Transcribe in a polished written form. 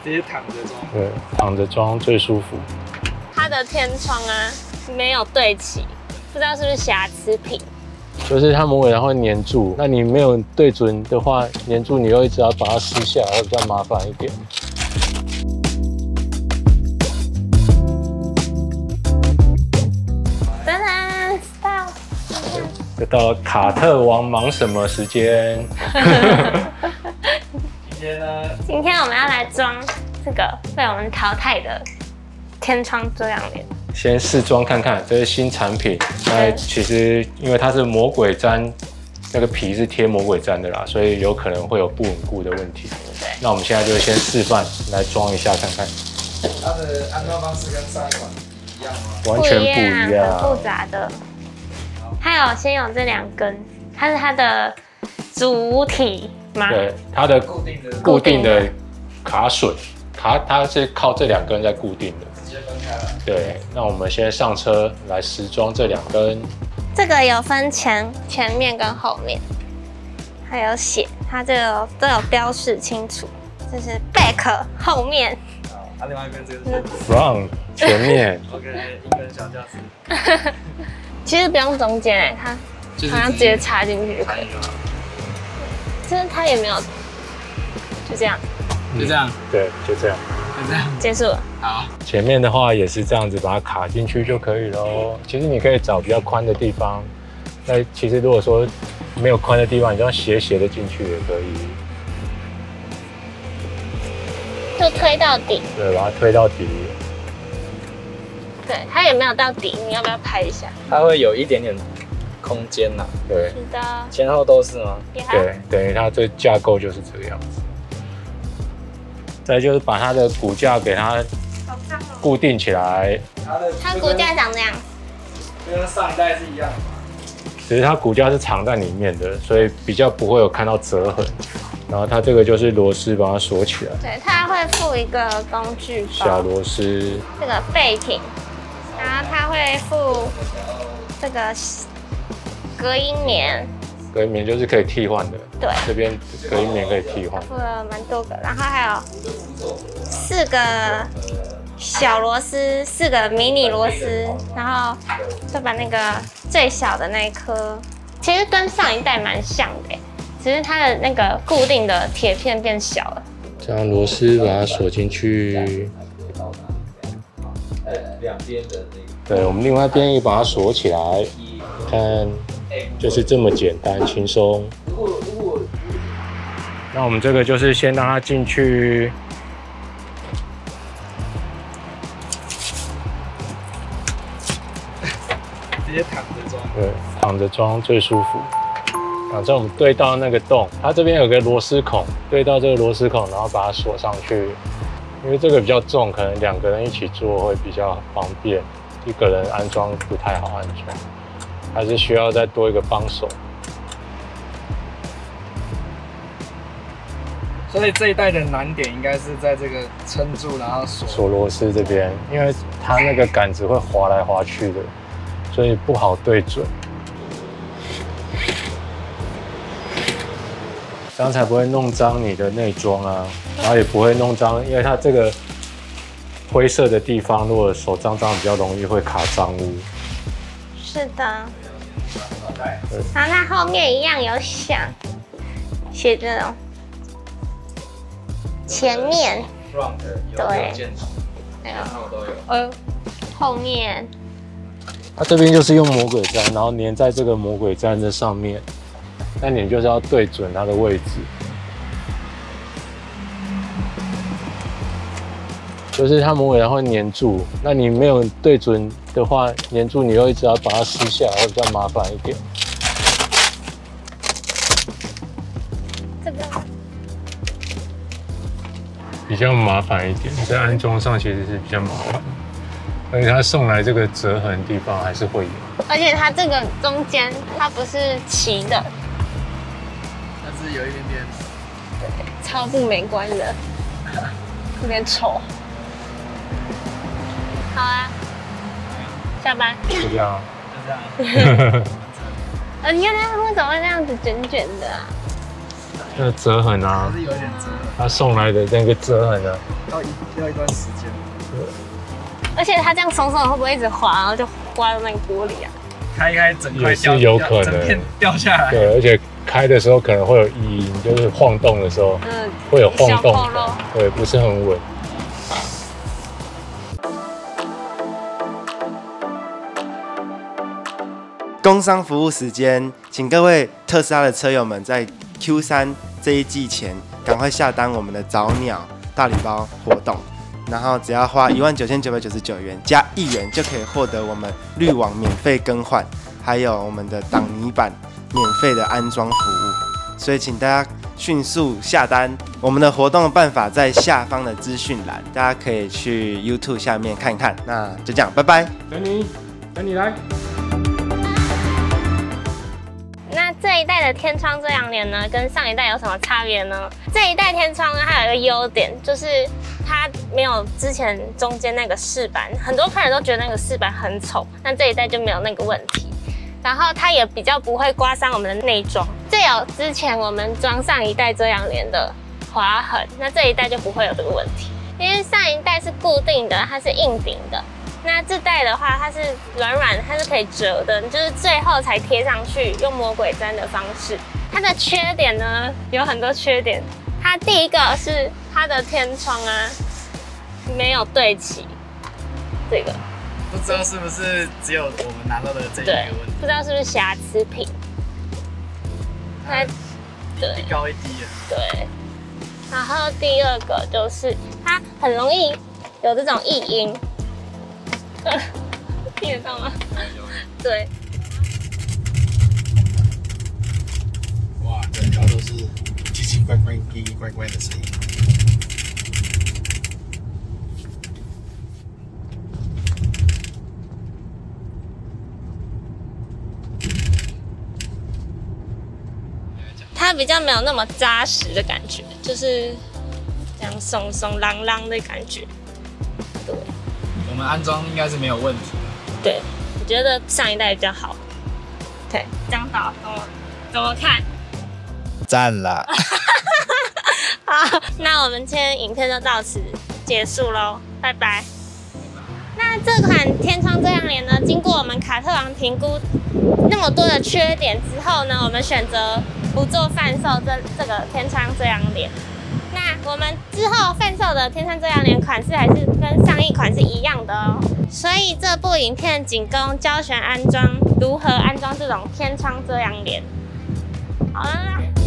直接躺着装。对，躺着装最舒服。它的天窗啊没有对齐，不知道是不是瑕疵品。就是它魔鬼毡会粘住，那你没有对准的话，粘住你又一直要把它撕下来，会比较麻烦一点。当然到，就到了卡特王忙什么时间？今天呢？今天我们要来装这个被我们淘汰的天窗遮阳帘。先试装看看，这是新产品。那其实因为它是魔鬼毡，那个皮是贴魔鬼毡的啦，所以有可能会有不稳固的问题。对。那我们现在就先示范来装一下看看。它的安装方式跟上一款一样吗？完全不一样，很复杂的。还有先有这2根，它是它的主体吗？对，它的固定的卡榫，它是靠这2根在固定的。直接分开来。对，那我们先上车来实装这2根。这个有分前面跟后面，还有写，它这个都有标示清楚。这是 back 后面，好，另外一边这个是 front 前面。OK， 一根小架子。其实不用中间哎，它好像直接插进去就可以。就是它也没有，就这样。就这样。对，就这样。就这样。结束了。好。前面的话也是这样子，把它卡进去就可以咯。其实你可以找比较宽的地方。那其实如果说没有宽的地方，你就要斜的进去也可以。就推到底。对，把它推到底。对，它也没有到底，你要不要拍一下？它会有一点点空间呐。对。是的。前后都是吗？对，等于它这架构就是这个样子。再就是把它的骨架给它固定起来。它骨架长这样，跟上一代是一样的。只是它骨架是藏在里面的，所以比较不会有看到折痕。然后它这个就是螺丝把它锁起来。对，它会附一个工具包，小螺丝。这个备品，然后它会附这个隔音棉。隔音棉就是可以替换的。对，这边隔音棉可以替换。附了蛮多个，然后还有4个小螺丝，4个迷你螺丝，然后就把那个最小的那一颗，其实跟上一代蛮像的，只是它的那个固定的铁片变小了。这样螺丝把它锁进去。两边的那个。对，我们另外一边也把它锁起来。看，就是这么简单轻松。那我们这个就是先让它进去。直接躺着装。对，躺着装最舒服。反正我们对到那个洞，它这边有个螺丝孔，对到这个螺丝孔，然后把它锁上去。因为这个比较重，可能2个人一起做会比较方便，1个人安装不太好安装，还是需要再多一个帮手。所以这一代的难点应该是在这个撑住，然后锁螺丝这边，因为它那个杆子会滑来滑去的，所以不好对准。这样才不会弄脏你的内装啊，然后也不会弄脏，因为它这个灰色的地方，如果手脏脏比较容易会卡脏污。是的。然后它后面一样有写这种前面，对，然后都有。后面。它这边就是用魔鬼毡，然后粘在这个魔鬼毡的上面。那你就是要对准它的位置，就是它魔鬼毡会粘住，那你没有对准的话，粘住你又一直要把它撕下来，会比较麻烦一点。这个比较麻烦一点，在安装上其实是比较麻烦，而且它送来这个折痕的地方还是会有，而且它这个中间它不是齐的。是有一点点，对，超不美观的，有点丑。好啊，下班。就这样。就这样。你看它为什么会这样子卷卷的啊？那个折痕啊，还是有一点折痕，他送来的那个折痕啊，要一段时间。而且它这样松松的，会不会一直滑，然后就刮到那个玻璃啊？开一开整块也是有可能，整片掉下来。对，而且开的时候可能会有异音，就是晃动的时候，会有晃动感，对，不是很稳。工商服务时间，请各位特斯拉的车友们在 Q3这一季前赶快下单我们的早鸟大礼包活动，然后只要花19999元加1元就可以获得我们滤网免费更换，还有我们的挡泥板免费的安装服务，所以请大家迅速下单。我们的活动办法在下方的资讯栏，大家可以去 YouTube 下面看看。那就这样，拜拜。等你来。那这一代的天窗遮阳帘呢，跟上一代有什么差别呢？这一代天窗呢，它有一个优点，就是它没有之前中间那个饰板，很多客人都觉得那个饰板很丑，那这一代就没有那个问题。然后它也比较不会刮伤我们的内装，这有之前我们装上一代遮阳帘的划痕，那这一代就不会有这个问题，因为上一代是固定的，它是硬顶的。那这代的话，它是软软，它是可以折的，就是最后才贴上去，用魔鬼毡的方式。它的缺点呢，有很多缺点。它第一个是它的天窗啊，没有对齐，这个不知道是不是只有我们拿到的这一个问题？不知道是不是瑕疵品。它对一高一低的。对。然后第二个就是它很容易有这种异音。听得到吗？对。哇，整条都是奇奇怪怪、奇奇怪怪的声音。它比较没有那么扎实的感觉，就是这样松松啷啷的感觉。对。我们安装应该是没有问题。对，我觉得上一代比较好。对，张导怎么看？赞啦！好，那我们今天影片就到此结束喽，拜拜。那这款天窗遮阳帘呢，经过我们卡特王评估那么多的缺点之后呢，我们选择不做贩售这个天窗遮阳帘。那我们之后贩售的天窗遮阳帘款式还是跟上一款是一样的哦，所以这部影片仅供教学安装，如何安装这种天窗遮阳帘。好了。